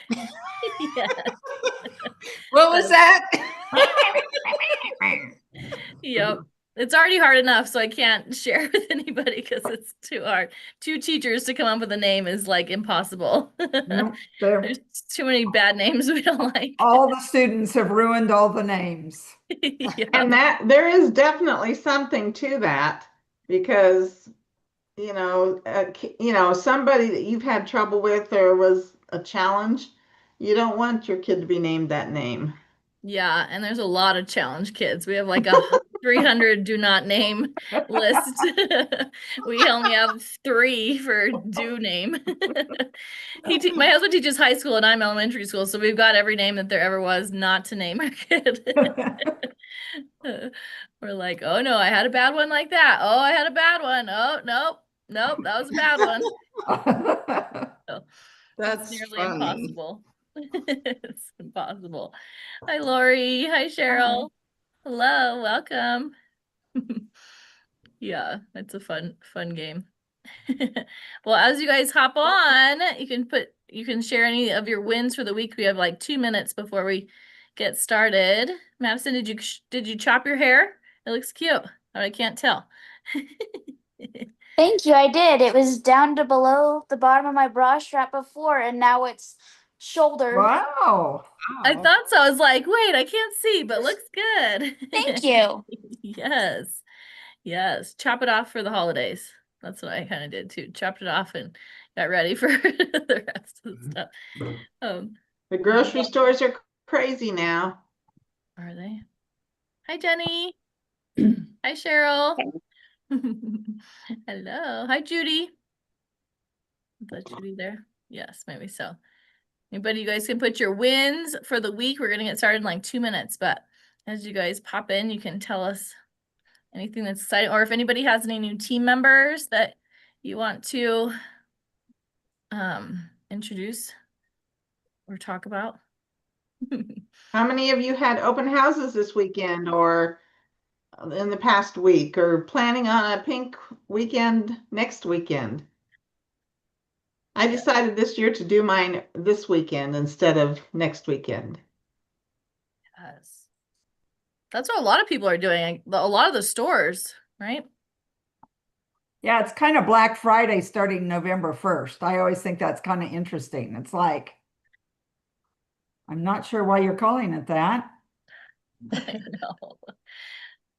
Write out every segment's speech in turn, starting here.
Yeah. What was that? Yep. It's already hard enough, so I can't share with anybody because it's too hard. Two teachers to come up with a name is like impossible. No, There's too many bad names we don't like. all the students have ruined all the names. Yeah. And that there is definitely something to that because, somebody that you've had trouble with or was a challenge, you don't want your kid to be named that name. Yeah, and there's a lot of challenge kids. We have like a 300 do not name list. We only have 3 for do name. My husband teaches high school and I'm elementary school, so we've got every name that there ever was not to name our kid. We're like, oh no, I had a bad one like that. Oh, I had a bad one. Oh, nope, that was a bad one. So, That's it's nearly funny. impossible. It's impossible. Hi, Lori. Hi, Cheryl. Hello, welcome. Yeah, it's a fun game. Well, as you guys hop on, you can share any of your wins for the week. We have like 2 minutes before we get started. Madison, did you chop your hair? It looks cute. Oh, I can't tell. Thank you, I did. It was down to below the bottom of my bra strap before, and now it's shoulder. Wow. I thought so. I was like, wait, I can't see, but looks good. Thank you. Yes. Yes. Chop it off for the holidays. That's what I kind of did too. Chopped it off and got ready for the rest of the stuff. The grocery stores are crazy now. Are they? Hi, Jenny. Hi, Cheryl. Hello. Hi, Judy. Is that Judy there? Yes, maybe so. Anybody, you guys can put your wins for the week. We're going to get started in like 2 minutes, but as you guys pop in, you can tell us anything that's exciting, or if anybody has any new team members that you want to introduce or talk about. How many of you had open houses this weekend or in the past week or planning on a pink weekend next weekend? I decided this year to do mine this weekend instead of next weekend. Yes. That's what a lot of people are doing. A lot of the stores, right? Yeah, it's kind of Black Friday starting November 1st. I always think that's kind of interesting. It's like, I'm not sure why you're calling it that. I know.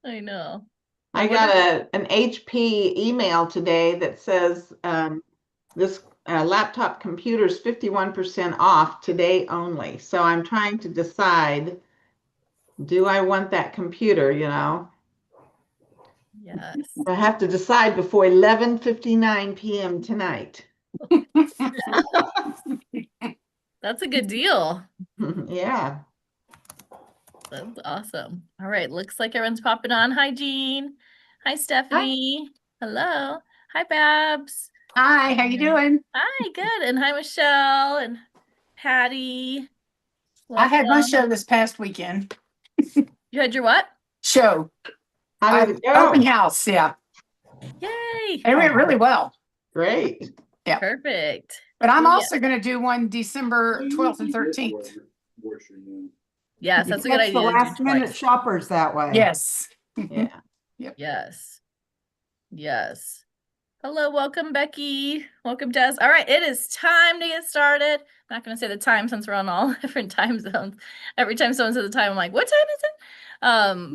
I know. I got an HP email today that says this laptop computer is 51% off today only. So I'm trying to decide, do I want that computer, Yes. I have to decide before 11:59 p.m. tonight. That's a good deal. Yeah. That's awesome. All right. Looks like everyone's popping on. Hi, Jean. Hi, Stephanie. Hi. Hello. Hi, Babs. Hi, how you doing? Hi, good. And hi, Michelle and Patty. Welcome. I had my show this past weekend. You had your what? Show. How did it go? Open house, yeah. Yay. It went really well. Great. Yeah. Perfect. But I'm also going to do one December 12th and 13th. Yes, that's a good idea. The last minute shoppers that way. Yes. Yeah. Yep. Yes. Yes. Hello, welcome, Becky. Welcome, Des. All right, it is time to get started. I'm not going to say the time since we're on all different time zones. Every time someone says the time, I'm like, what time is it?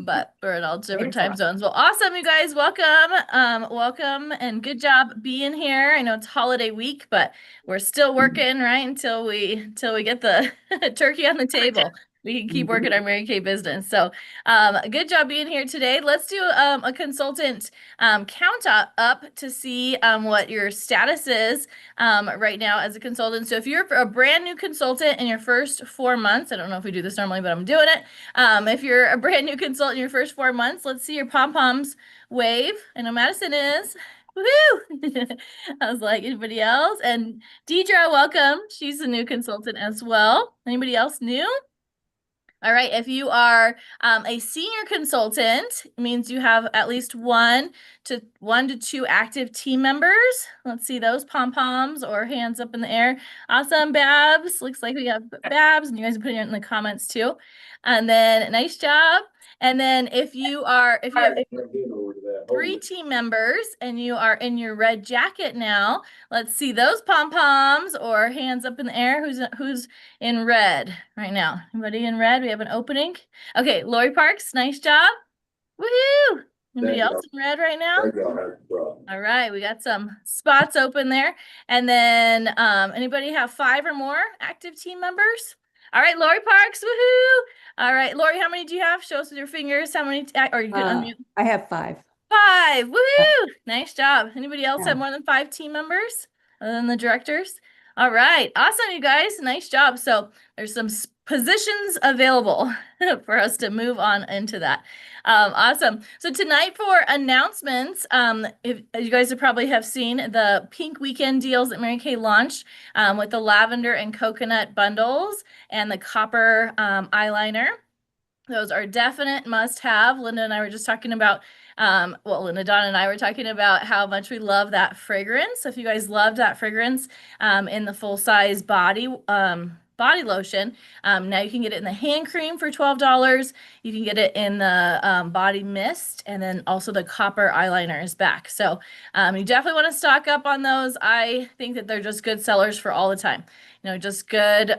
But we're in all different time zones. Well, awesome, you guys. Welcome. Welcome and good job being here. I know it's holiday week, but we're still working, right? Until we get the turkey on the table. We can keep working our Mary Kay business. So good job being here today. Let's do a consultant count up to see what your status is right now as a consultant. So if you're a brand new consultant in your first 4 months, I don't know if we do this normally, but I'm doing it. If you're a brand new consultant in your first 4 months, let's see your pom-poms wave. I know Madison is. Woohoo! I was like, anybody else? And Deidre, welcome. She's a new consultant as well. Anybody else new? All right, if you are a senior consultant, it means you have at least 1 1 to 2 active team members. Let's see those pom-poms or hands up in the air. Awesome, Babs. Looks like we have Babs, and you guys are putting it in the comments too. And then nice job. And then if you have 3 team members and you are in your red jacket now, let's see those pom-poms or hands up in the air. Who's in red right now? Anybody in red? We have an opening. Okay, Lori Parks, nice job. Woohoo! Anybody else in red right now? All right, we got some spots open there. And then anybody have 5 or more active team members? All right, Lori Parks, woohoo! All right, Lori, how many do you have? Show us with your fingers how many, or you can unmute. I have 5. 5, woohoo! Nice job. Anybody else Yeah. have more than 5 team members other than the directors? All right, awesome, you guys. Nice job. So there's some positions available for us to move on into that. Awesome. So tonight for announcements, if you guys have probably have seen the pink weekend deals that Mary Kay launched with the lavender and coconut bundles and the copper eyeliner. Those are definite must-have. Linda and I were just talking about, Linda, Dawn, and I were talking about how much we love that fragrance. So if you guys loved that fragrance in the full-size body lotion, now you can get it in the hand cream for $12. You can get it in the body mist, and then also the copper eyeliner is back. So you definitely want to stock up on those. I think that they're just good sellers for all the time. You know, just good,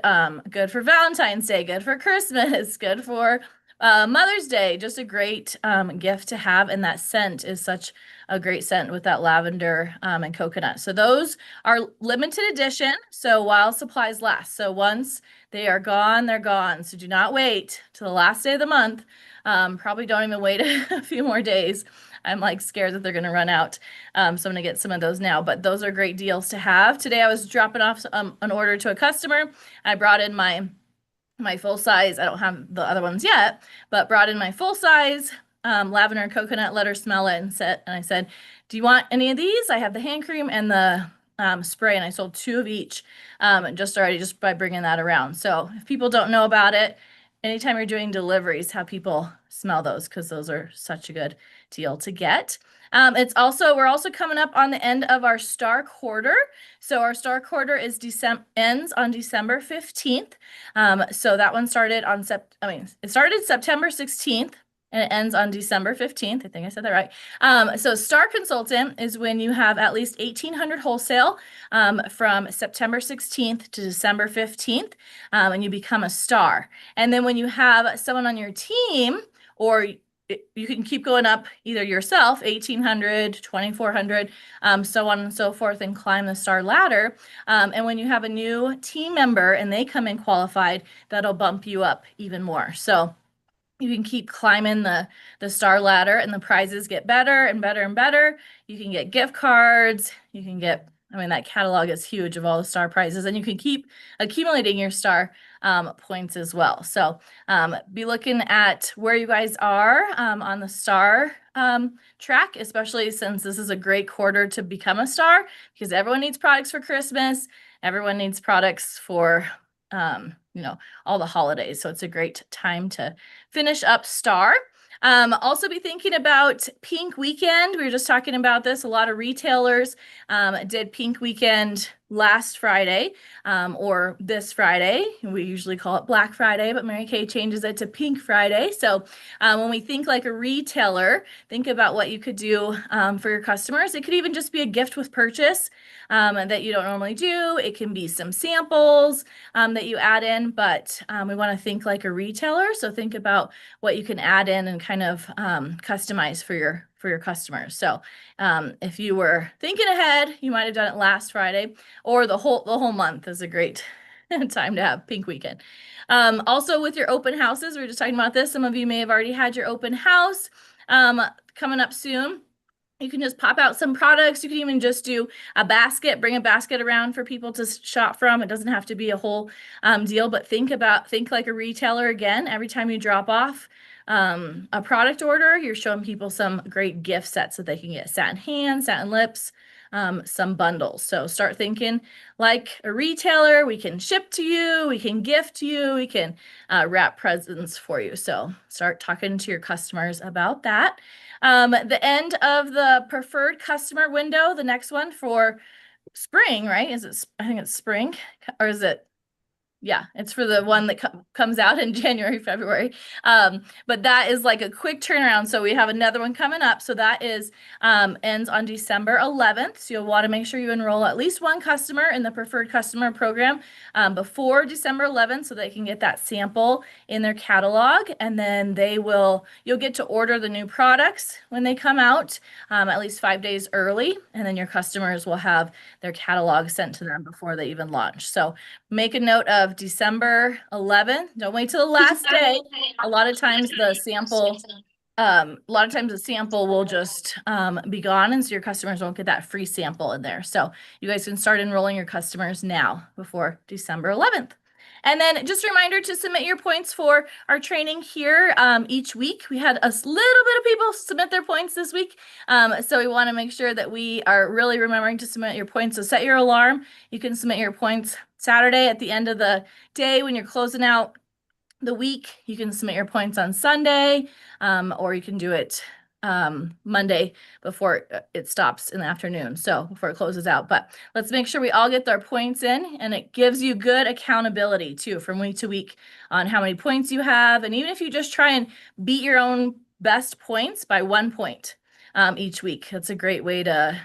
good for Valentine's Day, good for Christmas, good for Mother's Day. Just a great gift to have, and that scent is such a great scent with that lavender and coconut. So those are limited edition, so while supplies last. So once they are gone, they're gone. So do not wait till the last day of the month. Probably don't even wait a few more days. I'm like scared that they're going to run out. So I'm going to get some of those now, but those are great deals to have. Today I was dropping off an order to a customer. I brought in my full size. I don't have the other ones yet, but brought in my full size lavender and coconut, let her smell it, and I said, do you want any of these? I have the hand cream and the spray, and I sold 2 of each just by bringing that around. So if people don't know about it, anytime you're doing deliveries, have people smell those, because those are such a good deal to get. We're also coming up on the end of our star quarter. So our star quarter ends on December 15th. So that one started on it started September 16th. And it ends on December 15th. I think I said that right. So Star Consultant is when you have at least 1,800 wholesale from September 16th to December 15th, and you become a star. And then when you have someone on your team, or you can keep going up either yourself, 1,800, 2,400, so on and so forth, and climb the star ladder. And when you have a new team member and they come in qualified, that'll bump you up even more. So you can keep climbing the star ladder, and the prizes get better and better and better. You can get gift cards. You can get, that catalog is huge of all the star prizes, and you can keep accumulating your star points as well. So be looking at where you guys are on the star track, especially since this is a great quarter to become a star, because everyone needs products for Christmas. Everyone needs products for all the holidays. So it's a great time to finish up star. Also be thinking about Pink Weekend. We were just talking about this. A lot of retailers did Pink Weekend last Friday or this Friday. We usually call it Black Friday, but Mary Kay changes it to Pink Friday. So when we think like a retailer, think about what you could do for your customers. It could even just be a gift with purchase that you don't normally do. It can be some samples that you add in, but we want to think like a retailer. So think about what you can add in and kind of customize for your customers. So if you were thinking ahead, you might have done it last Friday, or the whole month is a great time to have Pink Weekend. Also with your open houses, we were just talking about this. Some of you may have already had your open house coming up soon. You can just pop out some products. You can even just do a basket, bring a basket around for people to shop from. It doesn't have to be a whole deal, but think like a retailer again. Every time you drop off a product order, you're showing people some great gift sets that they can get: satin hands, satin lips, some bundles. So start thinking like a retailer. We can ship to you, we can gift to you, we can wrap presents for you. So start talking to your customers about that. The end of the preferred customer window, the next one for spring, right? I think it's spring, or is it? Yeah, it's for the one that comes out in January, February. But that is like a quick turnaround. So we have another one coming up. So that is ends on December 11th. So you'll want to make sure you enroll at least one customer in the preferred customer program before December 11th so they can get that sample in their catalog. And then you'll get to order the new products when they come out at least 5 days early. And then your customers will have their catalog sent to them before they even launch. So make a note of December 11th. Don't wait till the last day. A lot of times the sample will just be gone, and so your customers won't get that free sample in there. So you guys can start enrolling your customers now before December 11th. And then just a reminder to submit your points for our training here each week. We had a little bit of people submit their points this week. So we want to make sure that we are really remembering to submit your points. So set your alarm. You can submit your points Saturday at the end of the day when you're closing out the week. You can submit your points on Sunday, or you can do it Monday before it stops in the afternoon. So before it closes out, but let's make sure we all get their points in, and it gives you good accountability too from week to week on how many points you have. And even if you just try and beat your own best points by 1 point, each week. That's a great way to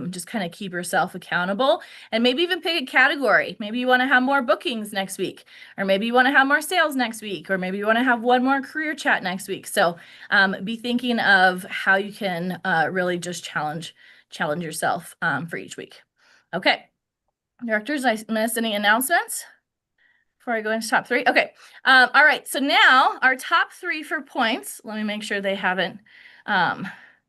just kind of keep yourself accountable, and maybe even pick a category. Maybe you want to have more bookings next week, or maybe you want to have more sales next week, or maybe you want to have one more career chat next week. So be thinking of how you can really just challenge yourself for each week. Okay, directors, I missed any announcements before I go into top three? Okay. All right. So now our top three for points. Let me make sure they haven't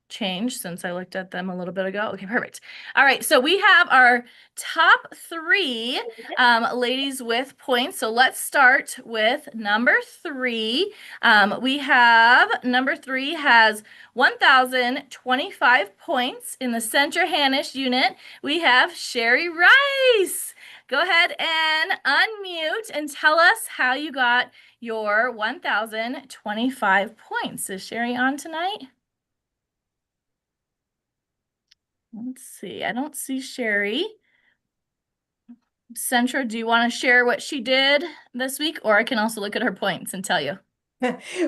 changed since I looked at them a little bit ago. Okay, perfect. All right. So we have our top three ladies with points. So let's start with number three. We have number three has 1,025 points in the Centra Hanish unit. We have Sherry Rice. Go ahead and unmute and tell us how you got your 1,025 points. Is Sherry on tonight? Let's see. I don't see Sherry. Centra, do you want to share what she did this week? Or I can also look at her points and tell you.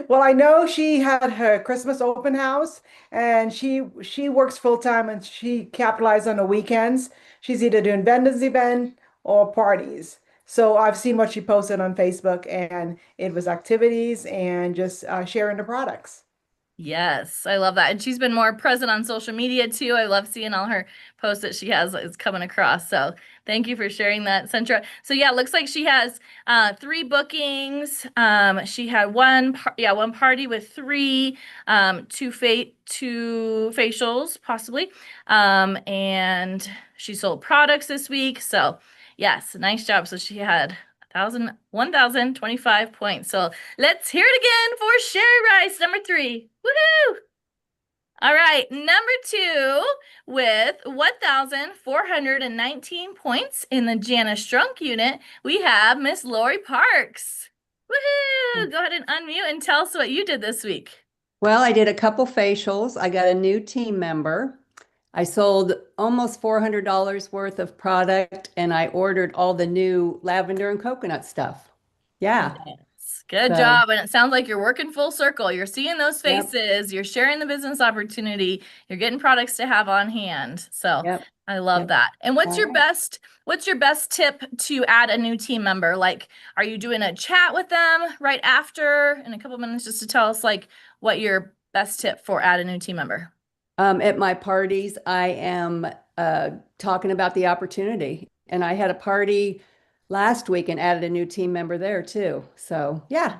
Well, I know she had her Christmas open house, and she works full time, and she capitalized on the weekends. She's either doing vendors event or parties. So I've seen what she posted on Facebook, and it was activities and just sharing the products. Yes, I love that. And she's been more present on social media too. I love seeing all her posts that she has is coming across. So thank you for sharing that, Centra. So yeah, it looks like she has 3 bookings. She had one party with 3, 2 facials possibly. And she sold products this week. So yes, nice job. So she had 1,025 points. So let's hear it again for Sherry Rice, number 3. Woohoo! All right, number 2 with 1,419 points in the Janice Strunk unit, we have Miss Lori Parks. Woohoo! Go ahead and unmute and tell us what you did this week. Well, I did a couple facials. I got a new team member. I sold almost $400 worth of product, and I ordered all the new lavender and coconut stuff. Yeah. Yes. Good job. And it sounds like you're working full circle. You're seeing those faces. Yep. You're sharing the business opportunity. You're getting products to have on hand. So yep. I love that. And what's your best tip to add a new team member? Like, are you doing a chat with them right after in a couple minutes just to tell us like what your best tip for add a new team member? At my parties, I am talking about the opportunity, and I had a party last week and added a new team member there too. So yeah.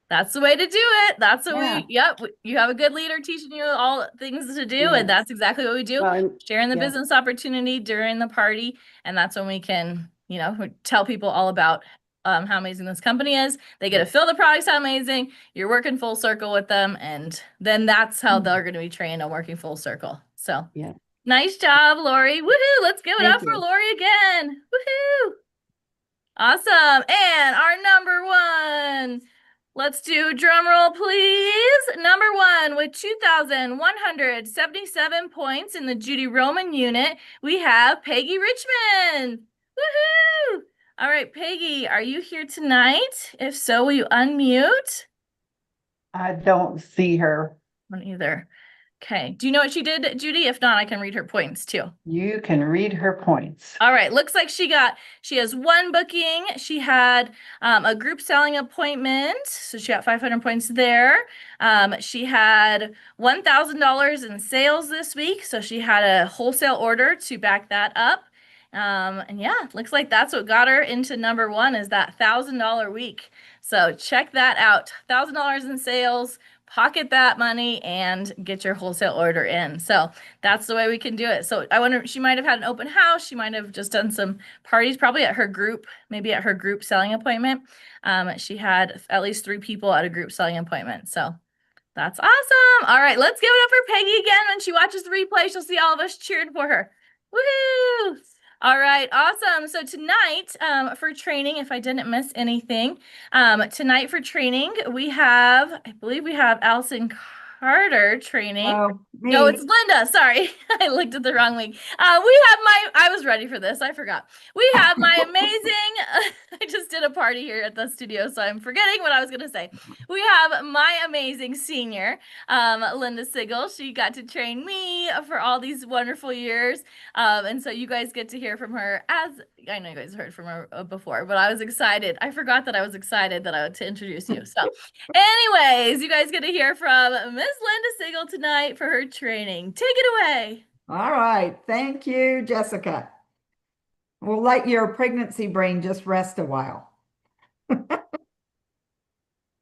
That's the way to do it. That's what you have a good leader teaching you all things to do. And that's exactly what we do. Sharing the business opportunity during the party. And that's when we can, tell people all about how amazing this company is. They get to feel the products how amazing. You're working full circle with them. And then that's how they're going to be trained on working full circle. So Nice job, Lori. Woohoo! Let's give it Thank up for you. Lori again. Woohoo! Awesome. And our number one. Let's do drum roll, please. Number one with 2,177 points in the Judy Roman unit, we have Peggy Richmond. Woohoo! All right, Peggy, are you here tonight? If so, will you unmute? I don't see her. I don't either. Okay. Do you know what she did, Judy? If not, I can read her points too. You can read her points. All right. Looks like she has one booking. She had a group selling appointment. So she got 500 points there. She had $1,000 in sales this week. So she had a wholesale order to back that up. And yeah, looks like that's what got her into number one is that $1,000 week. So check that out. $1,000 in sales. Pocket that money and get your wholesale order in. So that's the way we can do it. So I wonder, she might have had an open house. She might have just done some parties, probably at her group, maybe at her group selling appointment. She had at least 3 people at a group selling appointment. So that's awesome. All right, let's give it up for Peggy again. When she watches the replay, she'll see all of us cheering for her. Woohoo! All right, awesome. So tonight, for training, if I didn't miss anything, tonight for training, I believe we have Allison Carter training. Oh, No, me. it's Linda. Sorry, I looked at the wrong week. I was ready for this. I forgot. We have my amazing, I just did a party here at the studio, so I'm forgetting what I was going to say. We have my amazing senior, Linda Sigel. She got to train me for all these wonderful years. And so you guys get to hear from her as I know you guys heard from her before, but I was excited. I forgot that I was excited to introduce you. So anyways, you guys get to hear from Miss Linda Sigel tonight for her training. Take it away. All right. Thank you, Jessica. We'll let your pregnancy brain just rest a while.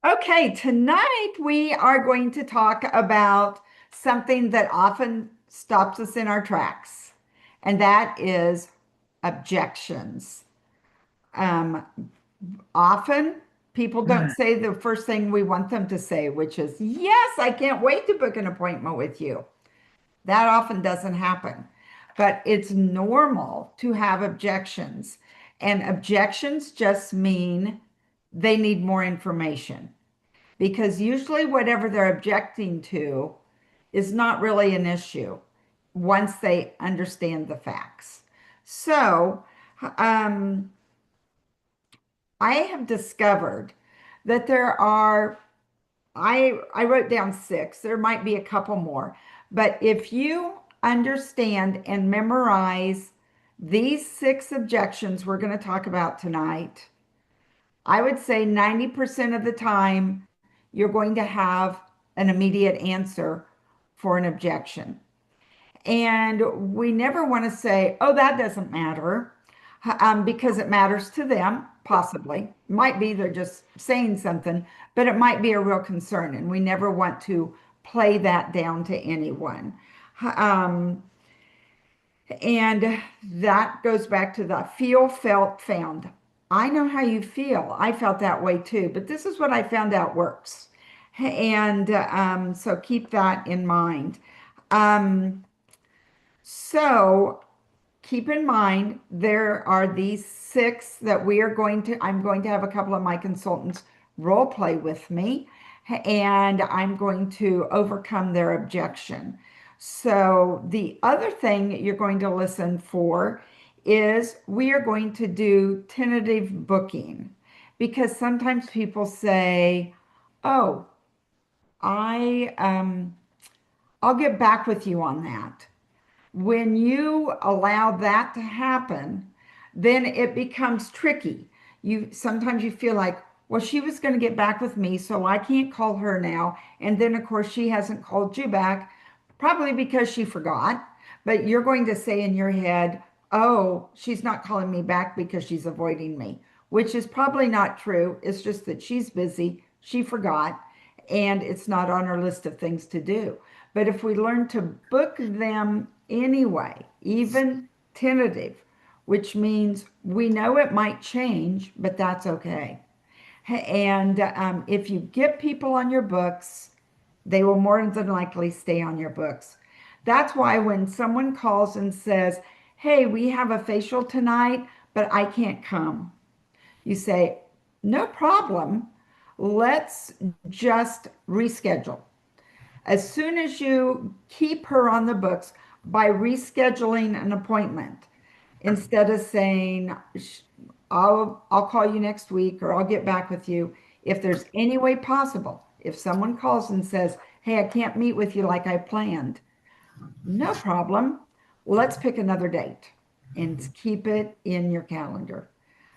Okay, tonight we are going to talk about something that often stops us in our tracks, and that is objections. Often people don't say the first thing we want them to say, which is, yes, I can't wait to book an appointment with you. That often doesn't happen, but it's normal to have objections. And objections just mean they need more information because usually whatever they're objecting to is not really an issue once they understand the facts. So, I have discovered that I wrote down 6, there might be a couple more, but if you understand and memorize these 6 objections we're going to talk about tonight, I would say 90% of the time you're going to have an immediate answer for an objection. And we never want to say, oh, that doesn't matter, because it matters to them, possibly. Might be they're just saying something, but it might be a real concern. And we never want to play that down to anyone. And that goes back to the feel, felt, found. I know how you feel. I felt that way too, but this is what I found out works. And so keep that in mind. So keep in mind, there are these 6 that I'm going to have a couple of my consultants role play with me, and I'm going to overcome their objection. So the other thing you're going to listen for is we are going to do tentative booking, because sometimes people say, oh, I'll get back with you on that. When you allow that to happen, then it becomes tricky. Sometimes you feel like, well, she was going to get back with me, so I can't call her now. And then, of course, she hasn't called you back, probably because she forgot. But you're going to say in your head, oh, she's not calling me back because she's avoiding me, which is probably not true. It's just that she's busy, she forgot, and it's not on her list of things to do. But if we learn to book them anyway, even tentative, which means we know it might change, but that's okay. And if you get people on your books, they will more than likely stay on your books. That's why when someone calls and says, hey, we have a facial tonight, but I can't come, you say, no problem. Let's just reschedule. As soon as you keep her on the books by rescheduling an appointment, instead of saying, I'll call you next week or I'll get back with you. If there's any way possible, if someone calls and says, hey, I can't meet with you like I planned, no problem. Let's pick another date and keep it in your calendar.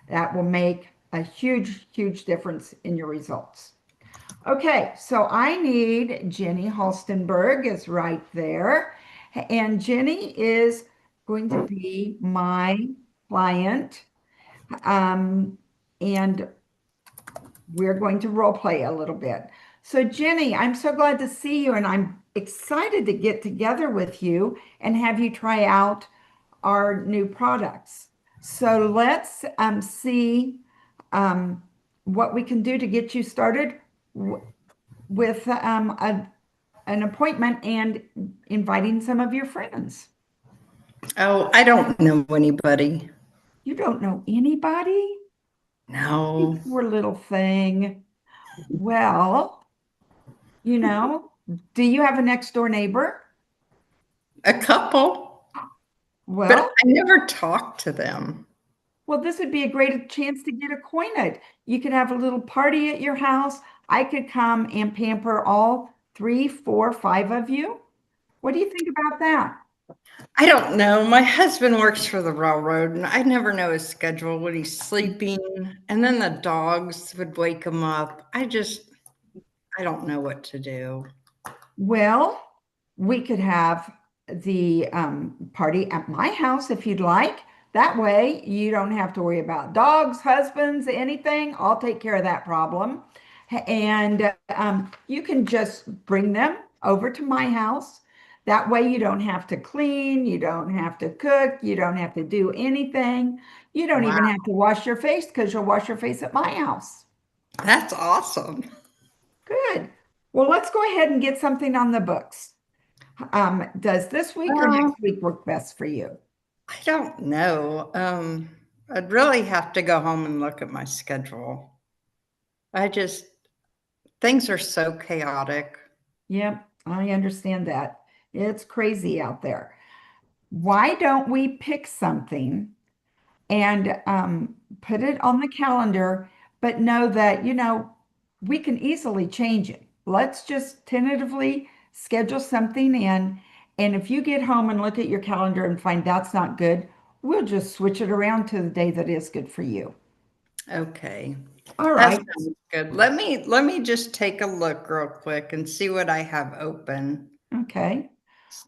That will make a huge, huge difference in your results. Okay, so I need Jenny Halstenberg is right there. And Jenny is going to be my client. And we're going to role play a little bit. So Jenny, I'm so glad to see you and I'm excited to get together with you and have you try out our new products. So let's see what we can do to get you started with an appointment and inviting some of your friends. Oh, I don't know anybody. You don't know anybody? No. Poor little thing. Well, do you have a next door neighbor? A couple, but Well, I never talked to them. well, this would be a great chance to get acquainted. You could have a little party at your house. I could come and pamper all 3, 4, 5 of you. What do you think about that? I don't know. My husband works for the railroad and I never know his schedule when he's sleeping. And then the dogs would wake him up. I don't know what to do. Well, we could have the party at my house if you'd like. That way, you don't have to worry about dogs, husbands, anything. I'll take care of that problem. And you can just bring them over to my house. That way, you don't have to clean, you don't have to cook, you don't have to do anything. You don't even have to wash your face because you'll wash your face at my house. That's awesome. Good. Well, let's go ahead and get something on the books. Does this week or next week work best for you? I don't know. I'd really have to go home and look at my schedule. Things are so chaotic. Yep, I understand that. It's crazy out there. Why don't we pick something and put it on the calendar, but know that, we can easily change it. Let's just tentatively schedule something in. And if you get home and look at your calendar and find that's not good, we'll just switch it around to the day that is good for you. Okay. All That right. sounds good. Let me just take a look real quick and see what I have open. Okay.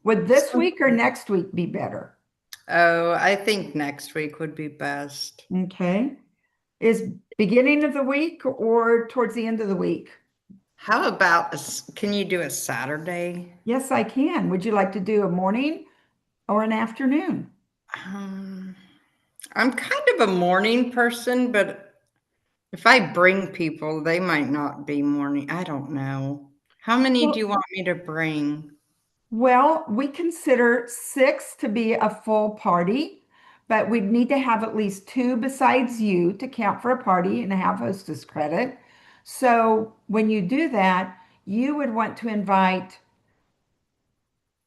Would this week or next week be better? Oh, I think next week would be best. Okay. Is beginning of the week or towards the end of the week? How about, can you do a Saturday? Yes, I can. Would you like to do a morning or an afternoon? I'm kind of a morning person, but if I bring people, they might not be morning. I don't know. How many do you want me to bring? Well, we consider 6 to be a full party, but we'd need to have at least 2 besides you to count for a party and have hostess credit. So when you do that, you would want to invite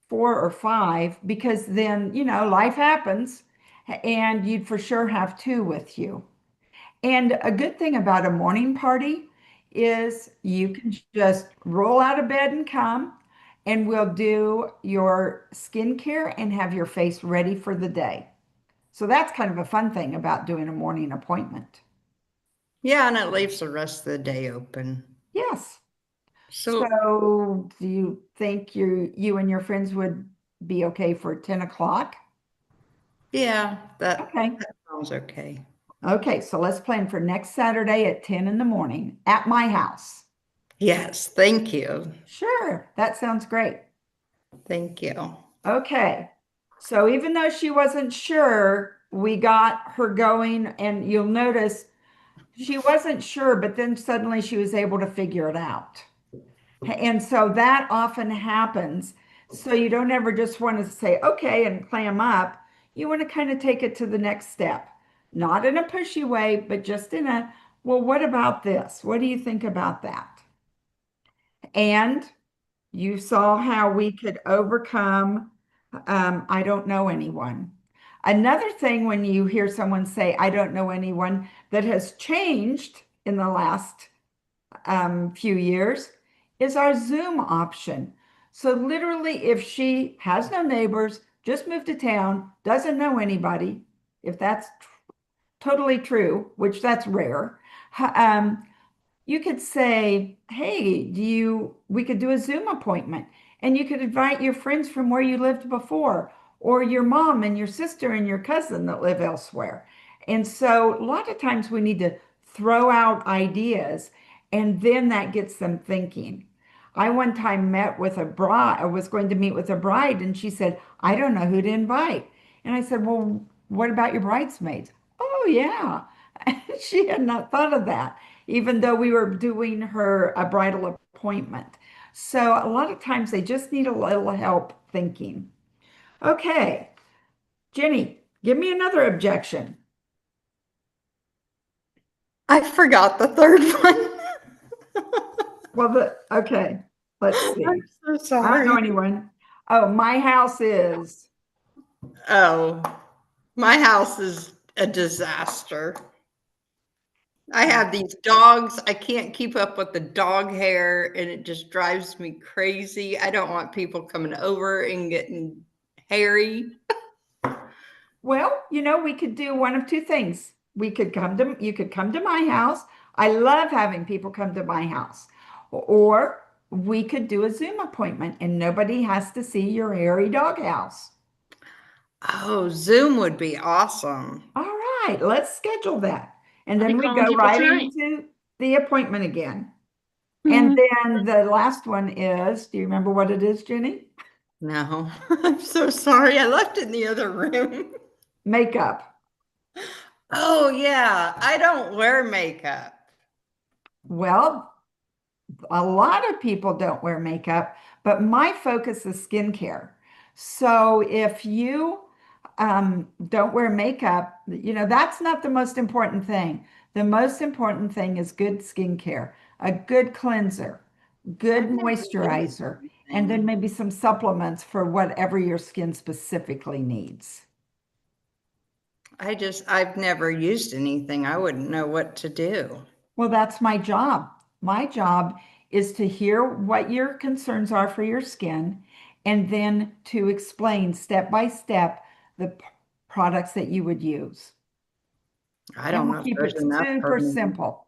4 or 5 because then, life happens and you'd for sure have 2 with you. And a good thing about a morning party is you can just roll out of bed and come, and we'll do your skincare and have your face ready for the day. So that's kind of a fun thing about doing a morning appointment. Yeah, and it leaves the rest of the day open. Yes. So do you think you and your friends would be okay for 10 o'clock? yeah, Okay. that sounds okay. Okay, so let's plan for next Saturday at 10 in the morning at my house. Yes, thank you. Sure, that sounds great. Thank you. Okay, so even though she wasn't sure, we got her going, and you'll notice she wasn't sure, but then suddenly she was able to figure it out. And so that often happens So you don't ever just want to say, okay, and clam up. You want to kind of take it to the next step, not in a pushy way, but just in a, well, what about this? What do you think about that? And you saw how we could overcome, I don't know anyone. Another thing when you hear someone say, I don't know anyone, that has changed in the last few years is our Zoom option. So literally, if she has no neighbors, just moved to town, doesn't know anybody, if that's totally true, which that's rare, um, you could say, hey, we could do a Zoom appointment and you could invite your friends from where you lived before, or your mom and your sister and your cousin that live elsewhere. And so a lot of times we need to throw out ideas and then that gets them thinking. I one time met with a bride, I was going to meet with a bride, and she said, I don't know who to invite. And I said, well, what about your bridesmaids? Oh, yeah. She had not thought of that, even though we were doing her a bridal appointment. So a lot of times they just need a little help thinking. Okay, Jenny, give me another objection. I forgot the third one. Well, okay, let's see. I'm so I don't sorry. know anyone. Oh, my house is. Oh, my house is a disaster. I have these dogs. I can't keep up with the dog hair and it just drives me crazy. I don't want people coming over and getting hairy. Well, we could do one of two things. You could come to my house. I love having people come to my house. Or we could do a Zoom appointment and nobody has to see your hairy doghouse. Oh, Zoom would be awesome. All right, let's schedule that. And I'll be then we calling go people right tonight. into the appointment again. And then the last one is, do you remember what it is, Jenny? No, I'm so sorry. I left it in the other room. Makeup. Oh, yeah. I don't wear makeup. Well, a lot of people don't wear makeup, but my focus is skincare. So if you don't wear makeup, that's not the most important thing. The most important thing is good skincare, a good cleanser, good I've never used moisturizer, and then anything. maybe some supplements for whatever your skin specifically needs. I've never used anything. I wouldn't know what to do. Well, that's my job. My job is to hear what your concerns are for your skin and then to explain step by step the products that you would use. I And don't we'll know if keep there's it enough for super me. simple.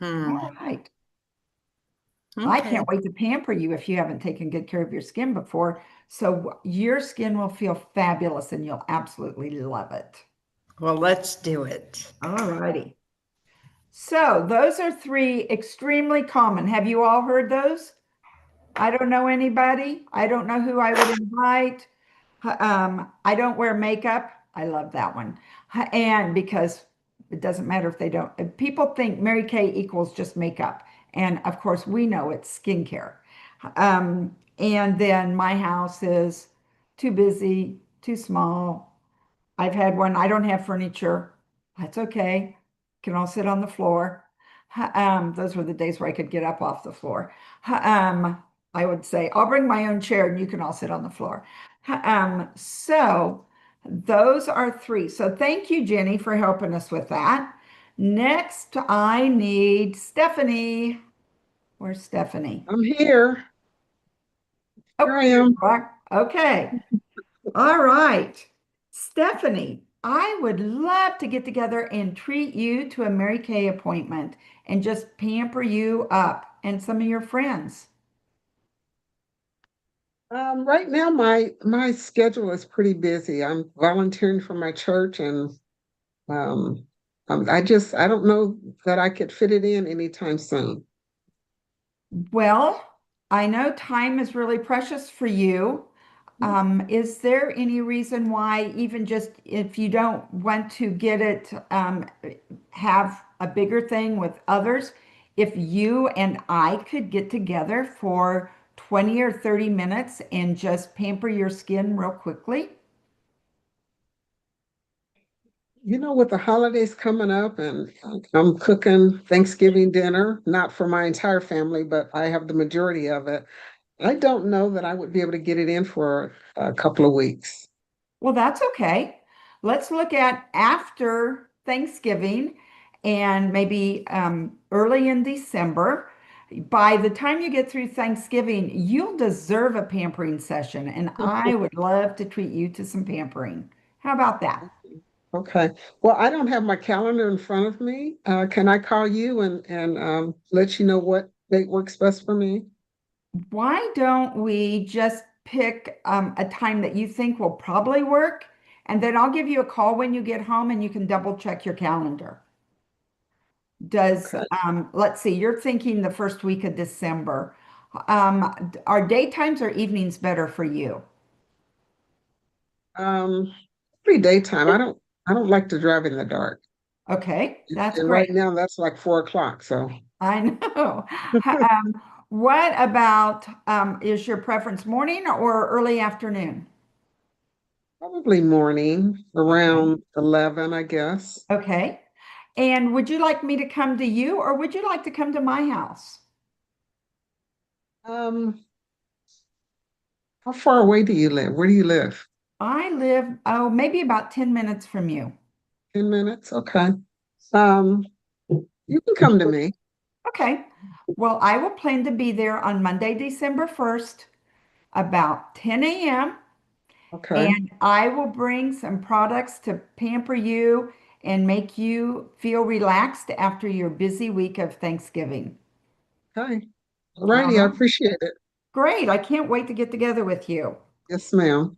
All right. I Okay. can't wait to pamper you if you haven't taken good care of your skin before. So your skin will feel fabulous and you'll absolutely love it. Well, let's do it. All righty. So those are three extremely common. Have you all heard those? I don't know anybody. I don't know who I would invite. I don't wear makeup. I love that one. And because it doesn't matter if they don't, people think Mary Kay equals just makeup. And of course, we know it's skincare. And then my house is too busy, too small. I've had one, I don't have furniture. That's okay. Can all sit on the floor. Those were the days where I could get up off the floor. I would say, I'll bring my own chair and you can all sit on the floor. So those are three. So thank you, Jenny, for helping us with that. Next, I need Stephanie. Where's Stephanie? I'm here. Oh, Here I am. okay. All right. Stephanie, I would love to get together and treat you to a Mary Kay appointment and just pamper you up and some of your friends. Right now, my schedule is pretty busy. I'm volunteering for my church, and um, I don't know that I could fit it in anytime soon. Well, I know time is really precious for you. Is there any reason why, even just if you don't want to get it, have a bigger thing with others, if you and I could get together for 20 or 30 minutes and just pamper your skin real quickly? With the holidays coming up and I'm cooking Thanksgiving dinner, not for my entire family, but I have the majority of it. I don't know that I would be able to get it in for a couple of weeks. Well, that's okay. Let's look at after Thanksgiving and maybe early in December. By the time you get through Thanksgiving, you'll deserve a pampering session, and I would love to treat you to some pampering. How about that? Okay. Well, I don't have my calendar in front of me. Can I call you and let you know what date works best for me? Why don't we just pick a time that you think will probably work, and then I'll give you a call when you get home and you can double check your calendar. Does, Okay. let's see, you're thinking the first week of December. Are daytimes or evenings better for you? Um, Pretty daytime. I don't like to drive in the dark. Okay, that's And great. right now that's like 4 o'clock. So I know. What about, is your preference morning or early afternoon? probably morning Okay. around 11, I guess. Okay. And would you like me to come to you or would you like to come to my house? Um, how far away do you live? Where do you live? I live, oh, maybe about 10 minutes from you. 10 minutes? Okay. Um, you can come to me. Okay. Well, I will plan to be there on Monday, December 1st, about 10 a.m. Okay. And I will bring some products to pamper you and make you feel relaxed after your busy week of Thanksgiving. Okay. All All righty. I right. appreciate it. Great. I can't wait to get together with you. Yes, ma'am.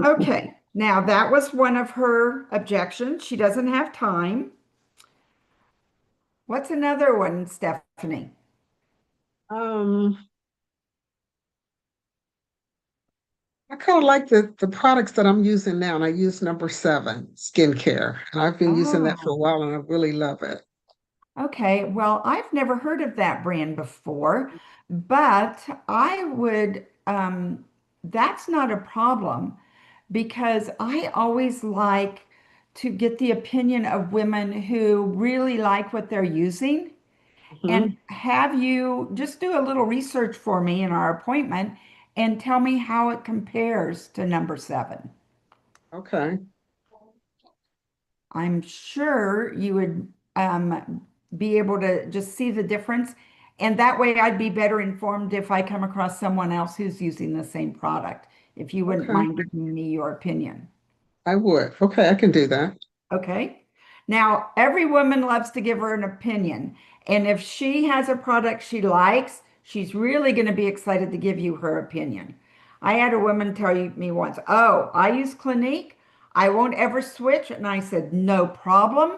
Okay. Now, that was one of her objections. She doesn't have time. What's another one, Stephanie? Um, I kind of like the products that I'm using now, and I use number 7 skincare, and I've been using that for a Oh, while, and I really love it. okay. Well, I've never heard of that brand before, but I would, that's not a problem because I always like to get the opinion of women who really like what they're using and Mhm. have you just do a little research for me in our appointment and tell me how it compares to number 7. Okay. I'm sure you would be able to just see the difference. And that way I'd be better informed if I come across someone else who's using the same product, if you wouldn't Okay. mind giving me your opinion. I would. Okay, I can do that. Okay. Now, every woman loves to give her an opinion. And if she has a product she likes, she's really going to be excited to give you her opinion. I had a woman tell me once, oh, I use Clinique. I won't ever switch. And I said, no problem.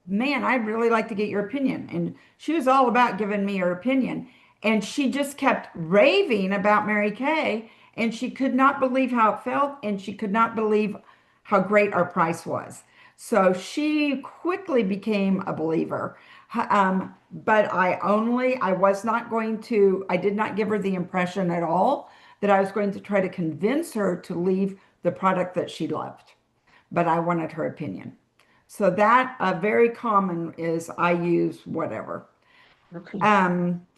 Man, I'd really like to get your opinion. And she was all about giving me her opinion. And she just kept raving about Mary Kay. And she could not believe how it felt. And she could not believe how great our price was. So she quickly became a believer. But I was not going to, I did not give her the impression at all that I was going to try to convince her to leave the product that she loved. But I wanted her opinion. So that very common is I use whatever. Okay.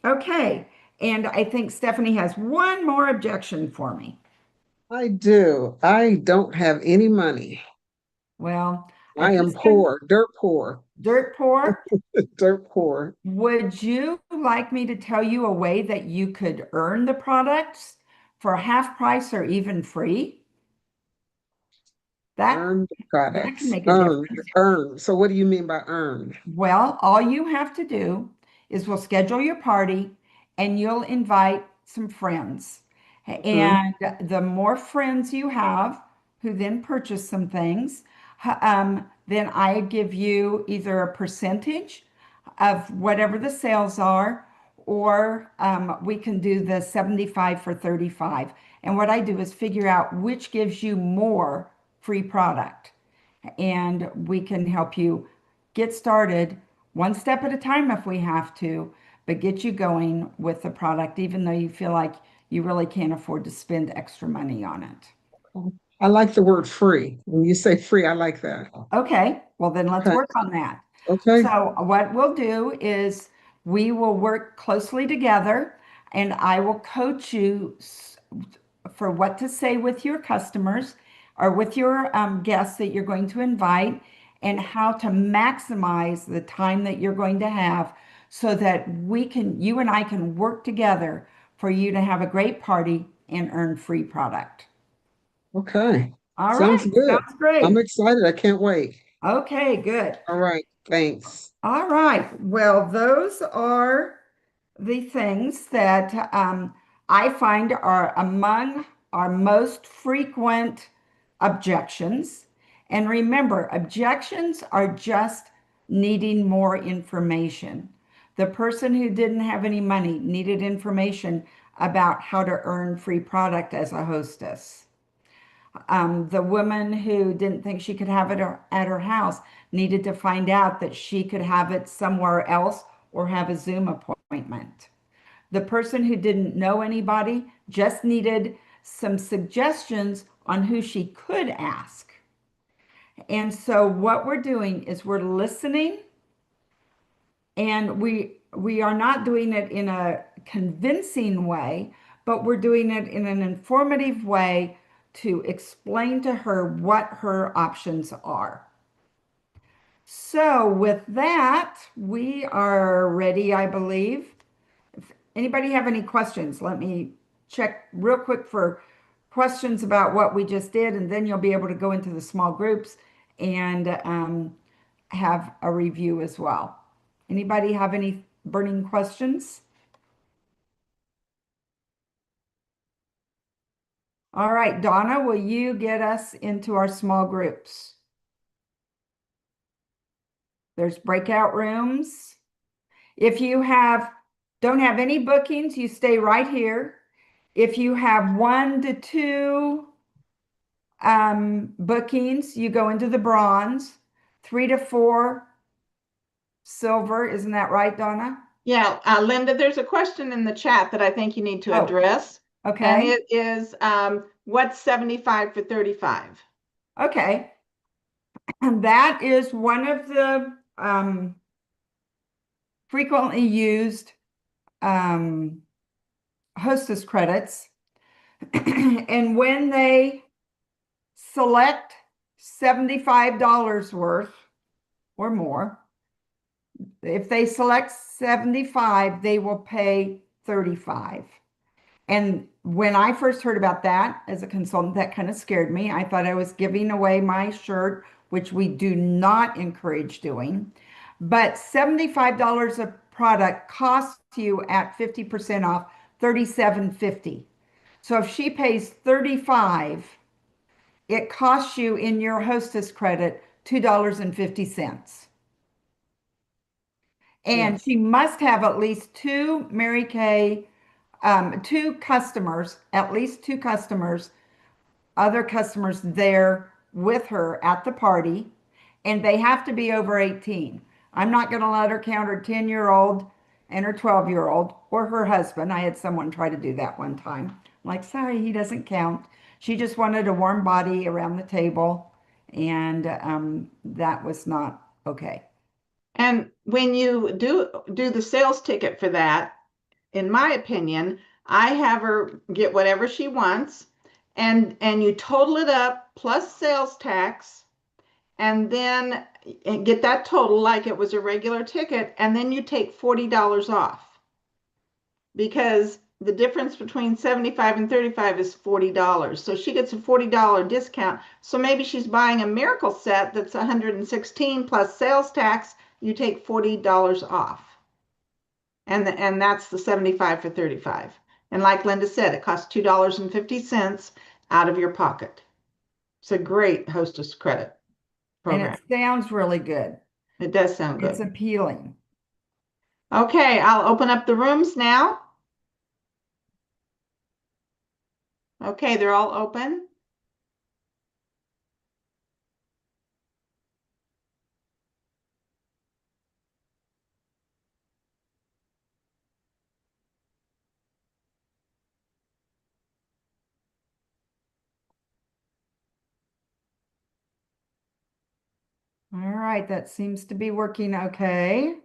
Okay. And I think Stephanie has one more objection for me. I do. I don't have any money. Well, I at am this time, poor, dirt poor, dirt poor. dirt poor. Would you like me to tell you a way that you could earn the products for half price or even free? That Earned that can products. make a Earned, difference. earned. So what do you mean by earned? Well, all you have to do is we'll schedule your party and you'll invite some friends. Mhm. And the more friends you have who then purchase some things, then I give you either a percentage of whatever the sales are, or we can do the 75 for 35. And what I do is figure out which gives you more free product. And we can help you get started one step at a time if we have to. but get you going with the product, even though you feel like you really can't afford to spend extra money on it. I like the word free. When you say free, I like that. Okay, well then let's Okay. work on that. Okay. So what we'll do is we will work closely together and I will coach you for what to say with your customers or with your guests that you're going to invite and how to maximize the time that you're going to have so that you and I can work together for you to have a great party and earn free product. Okay. All Sounds right, good. sounds great. I'm excited. I can't wait. Okay, good. All right. Thanks. All right. Well, those are the things that I find are among our most frequent objections. And remember, objections are just needing more information. The person who didn't have any money needed information about how to earn free product as a hostess. The woman who didn't think she could have it at her house needed to find out that she could have it somewhere else or have a Zoom appointment. The person who didn't know anybody just needed some suggestions on who she could ask. And so what we're doing is we're listening, and we are not doing it in a convincing way, but we're doing it in an informative way to explain to her what her options are. So with that, we are ready, I believe. If anybody have any questions, let me check real quick for questions about what we just did, and then you'll be able to go into the small groups and have a review as well. Anybody have any burning questions? All right, Donna, will you get us into our small groups? There's breakout rooms. If you don't have any bookings, you stay right here. If you have 1 to 2 bookings, you go into the bronze. 3 to 4 silver. Isn't that right, Donna? Yeah, Linda, there's a question in the chat that I think you need to Oh, address. okay. And it is, what's 75 for 35? Okay. And that is one of the frequently used hostess credits. And when they select $75 worth or more, if they select 75, they will pay 35. And when I first heard about that as a consultant, that kind of scared me. I thought I was giving away my shirt, which we do not encourage doing. But $75 a product costs you at 50% off $37.50. So if she pays 35, it costs you in your hostess credit $2.50. And she must have at least two Mary Kay, two customers, at least two customers, other customers there with her at the party, and they have to be over 18. I'm not going to let her count her 10-year-old and her 12-year-old or her husband. I had someone try to do that one time. I'm like, sorry, he doesn't count. She just wanted a warm body around the table, and that was not okay. And when you do the sales ticket for that, in my opinion, I have her get whatever she wants, and you total it up plus sales tax, and then get that total like it was a regular ticket, and then you take $40 off, because the difference between 75 and 35 is $40. So she gets a $40 discount. So maybe she's buying a miracle set that's 116 plus sales tax, you take $40 off. And that's the 75 for 35. And like Linda said, it costs $2.50 out of your pocket. It's a great hostess credit program. And it sounds really good. It does sound good. It's appealing. Okay, I'll open up the rooms now. Okay, they're all open. right, that seems to be working okay.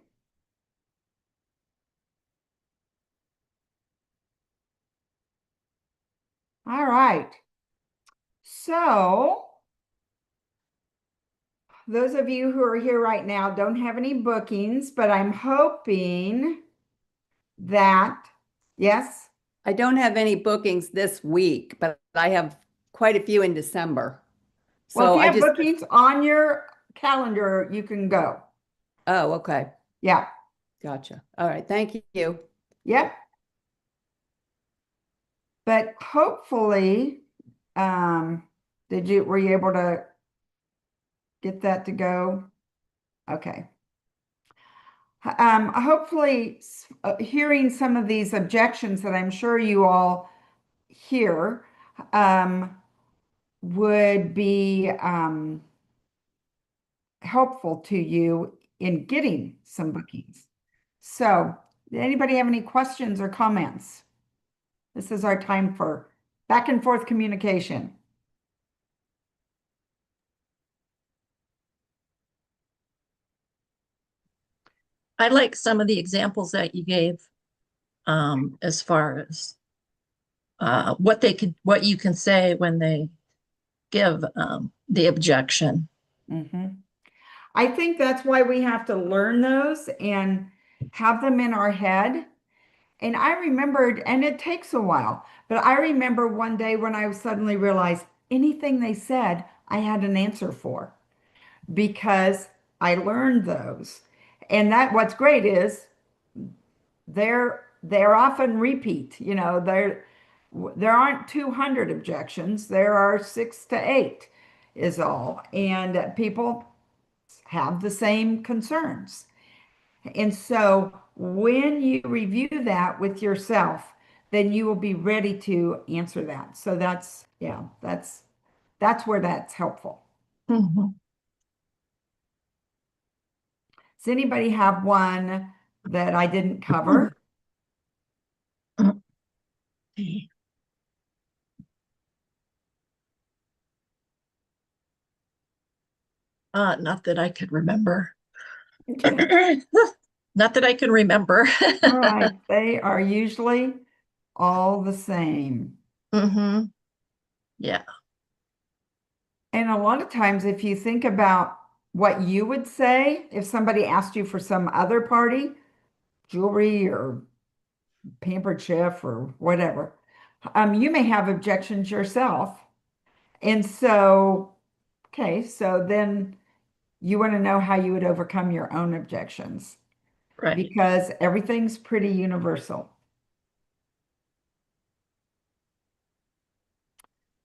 All right. So those of you who are here right now don't have any bookings, but I'm hoping that, yes? I don't have any bookings this week, but I have quite a few in December. Well, if So you I have just, bookings on your calendar, you can go. oh, okay. Yeah. Gotcha. All right. Thank you. Yep. But hopefully, were you able to get that to go? Okay. Hopefully, hearing some of these objections that I'm sure you all hear, would be, helpful to you in getting some bookings. So, did anybody have any questions or comments? This is our time for back and forth communication. I like some of the examples that you gave, as far as what you can say when they give the objection. I think that's why we have to learn those and have them in our head. And I remembered, and it takes a while, but I remember one day when I suddenly realized anything they said, I had an answer for because I learned those. And that what's great is they're often repeat, there aren't 200 objections, there are 6 to 8 is all. And people have the same concerns. And so when you review that with yourself, then you will be ready to answer that. So that's where that's helpful. Mhm. Does anybody have one that I didn't cover? Not that I could remember. Okay. Not that I can remember. All right. They are usually all the same. Yeah. And a lot of times, if you think about what you would say if somebody asked you for some other party, jewelry or pampered chef or whatever, you may have objections yourself. And so, okay, so then you want to know how you would overcome your own objections Right. because everything's pretty universal.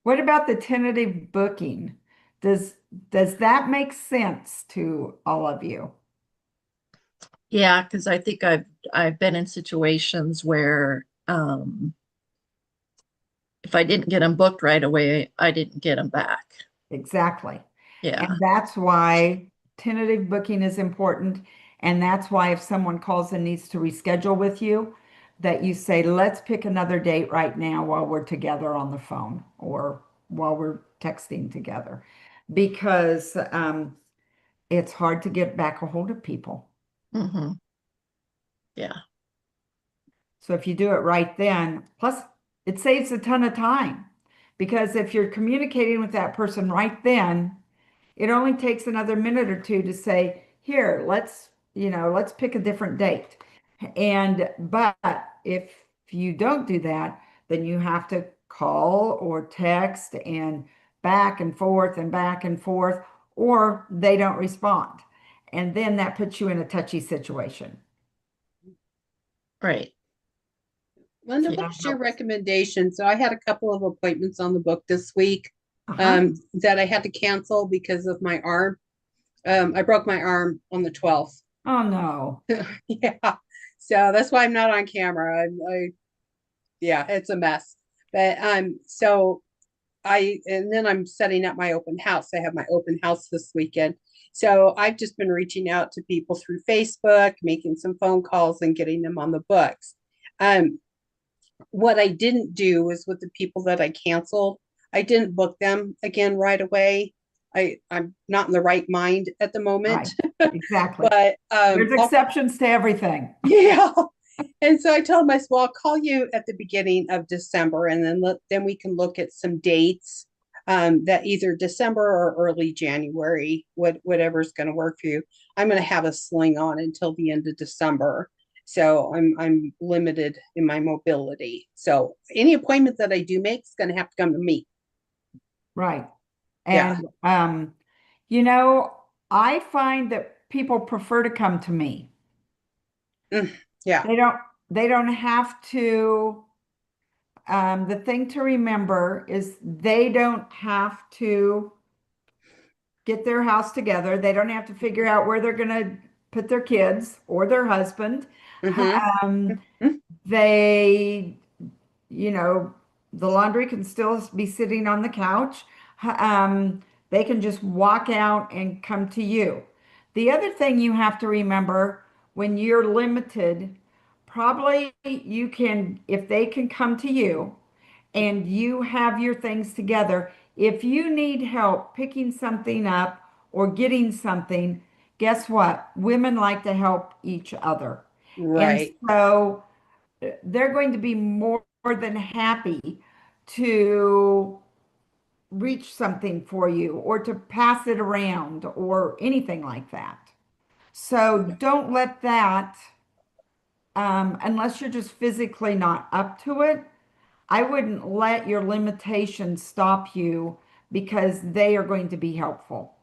What about the tentative booking? Does that make sense to all of you? Yeah, because I think I've been in situations where if I didn't get them booked right away, I didn't get them back. Exactly. Yeah. And that's why tentative booking is important. And that's why if someone calls and needs to reschedule with you, that you say, let's pick another date right now while we're together on the phone or while we're texting together. Because it's hard to get back a hold of people. Yeah. So if you do it right then, plus it saves a ton of time. Because if you're communicating with that person right then, it only takes another minute or two to say, here, let's pick a different date. But if you don't do that, then you have to call or text and back and forth and back and forth, or they don't respond. And then that puts you in a touchy situation. Right. Linda, Yeah. what's your recommendation? So I had a couple of appointments on the book this week that I had to cancel because of my arm. I broke my arm on the 12th. Oh no. Yeah. So that's why I'm not on camera. Yeah, it's a mess. But and then I'm setting up my open house. I have my open house this weekend. So I've just been reaching out to people through Facebook, making some phone calls and getting them on the books. What I didn't do was with the people that I canceled, I didn't book them again right away. I'm not in the right mind at the moment. Right, exactly. But There's exceptions to everything. yeah. And so I told myself, well, I'll call you at the beginning of December, and then we can look at some dates that either December or early January, whatever's going to work for you. I'm going to have a sling on until the end of December. So I'm limited in my mobility. So any appointment that I do make is going to have to come to me. Right. Yeah. And you know, I find that people prefer to come to me. Yeah. They don't have to. The thing to remember is they don't have to get their house together. They don't have to figure out where they're going to put their kids or their husband. Mm-hmm. They, you know, the laundry can still be sitting on the couch. They can just walk out and come to you. The other thing you have to remember when you're limited, probably you can, if they can come to you and you have your things together, if you need help picking something up or getting something, guess what? Women like to help each other. And Right. so they're going to be more than happy to reach something for you or to pass it around or anything like that. So don't let that, unless you're just physically not up to it, I wouldn't let your limitations stop you because they are going to be helpful.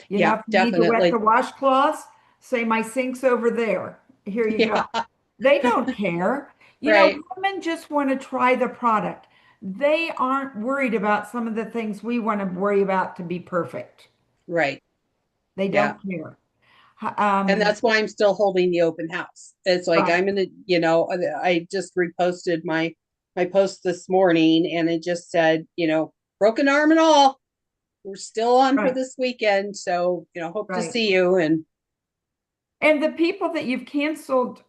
You know, Yeah, if you need to wet definitely. the washcloths, say my sink's over there. Here you go. Yeah. They don't care. You know, Right. women just want to try the product. They aren't worried about some of the things we want to worry about to be perfect. Right. They Yeah. don't care. And Um, that's why I'm still holding the open house. It's like right, I'm gonna, I just reposted my post this morning, and it just said, broken arm and all, we're still on for right, this weekend. So, hope to right. see you. And And the people that you've canceled,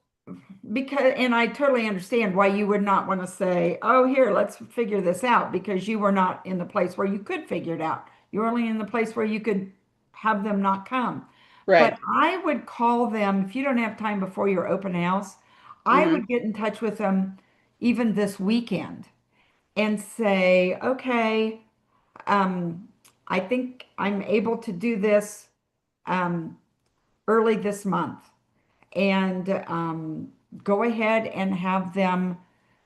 because, and I totally understand why you would not want to say, oh, here, let's figure this out, because you were not in the place where you could figure it out. You're only in the place where you could have them not come. But right. I would call them, if you don't have time before your open house, I Hmm. would get in touch with them even this weekend and say, okay, um, I think I'm able to do this um, early this month and go ahead and have them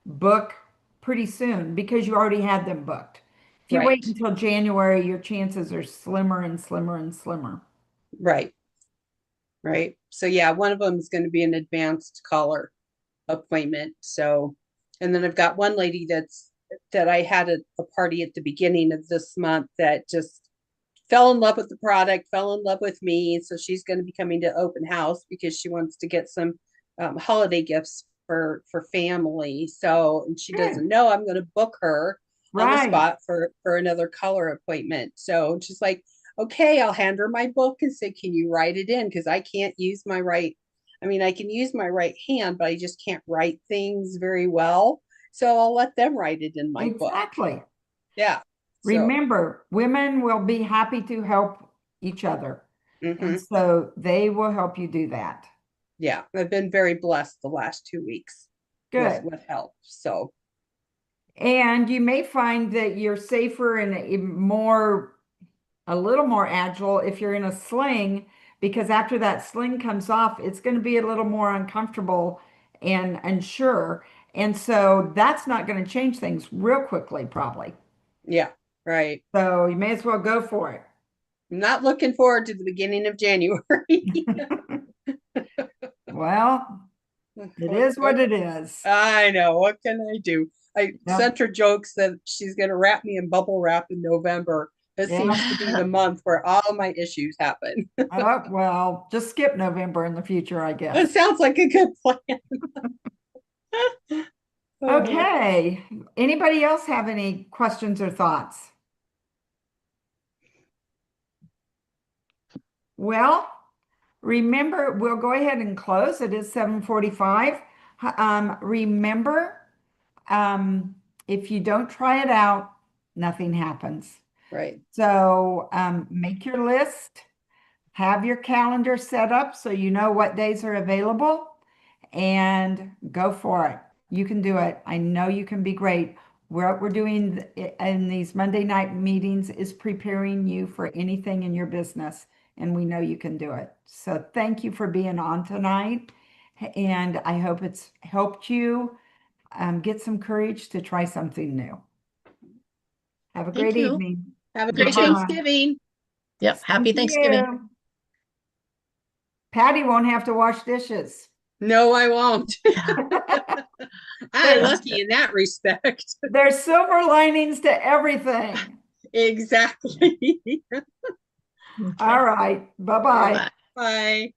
book pretty soon because you already had them booked. If you wait Right. until January, your chances are slimmer and slimmer and slimmer. Right. Right. So yeah, one of them is going to be an advanced caller appointment. So, and then I've got one lady that I had a party at the beginning of this month that just fell in love with the product, fell in love with me. So she's going to be coming to open house because she wants to get some holiday gifts for family. So, and she Good. doesn't know I'm going to book her on the Right. spot for another color appointment. So she's like, okay, I'll hand her my book and say, can you write it in? Because I can't use my right. I mean, I can use my right hand, but I just can't write things very well. So I'll let them write it in my book. Exactly. Yeah. So, Remember, women will be happy to help each other. And mhm. so they will help you do that. Yeah, I've been very blessed the last 2 weeks with Good. with help. So, And you may find that you're safer and a little more agile if you're in a sling, because after that sling comes off, it's going to be a little more uncomfortable and unsure. And so that's not going to change things real quickly, probably. yeah, right. So you may as well go for it. I'm not looking forward to the beginning of January. Well, it is what it is. I know. What can I do? I Yep. sent her jokes that she's going to wrap me in bubble wrap in November. It Yeah. seems to be the month where all my issues happen. Oh, well, just skip November in the future, I It guess. sounds like a good plan. Okay. Anybody else have any questions or thoughts? Well, remember, we'll go ahead and close. It is 7:45. Remember, if you don't try it out, nothing happens. Right. So make your list, have your calendar set up so you know what days are available, and go for it. You can do it. I know you can be great. What we're doing in these Monday night meetings is preparing you for anything in your business, and we know you can do it. So thank you for being on tonight, and I hope it's helped you get some courage to try something new. Have a Thank great you. evening. Have a You great too. Thanksgiving. Yep. Happy Thank Thanksgiving. you. Patty won't have to wash dishes. No, I won't. I'm There's, lucky in that respect. there's silver linings to everything. Exactly. All right. Bye-bye. Bye. Bye.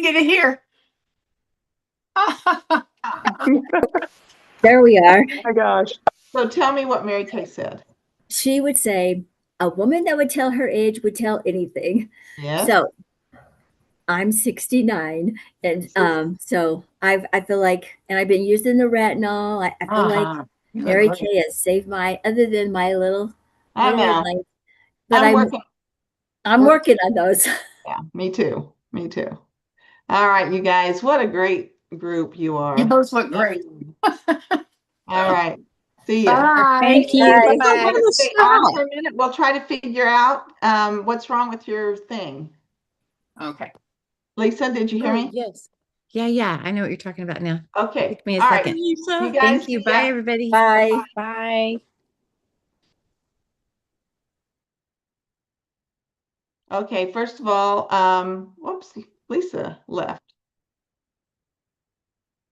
Get it here. There we are. Oh my gosh. So tell me what Mary Kay said. She would say, a woman that would tell her age would tell anything. Yes. So I'm 69, and so I feel like, and I've been using the retinol. I feel like Mary Kay has saved my, other than my little I know. life, but I'm working on those. Yeah, me too. Me too. All right, you guys, what a great group you are. You both look great. All right. See ya. Bye. Thank you. We're Bye. going to stay on for a minute. We'll try to figure out what's wrong with your thing. Okay. Lisa, did you hear me? Yes. Yeah, I know what you're talking about now. Okay. Took me a All right. second. You guys, Thank you. see Bye, ya. everybody. Bye. Bye. Okay, first of all, whoops, Lisa left.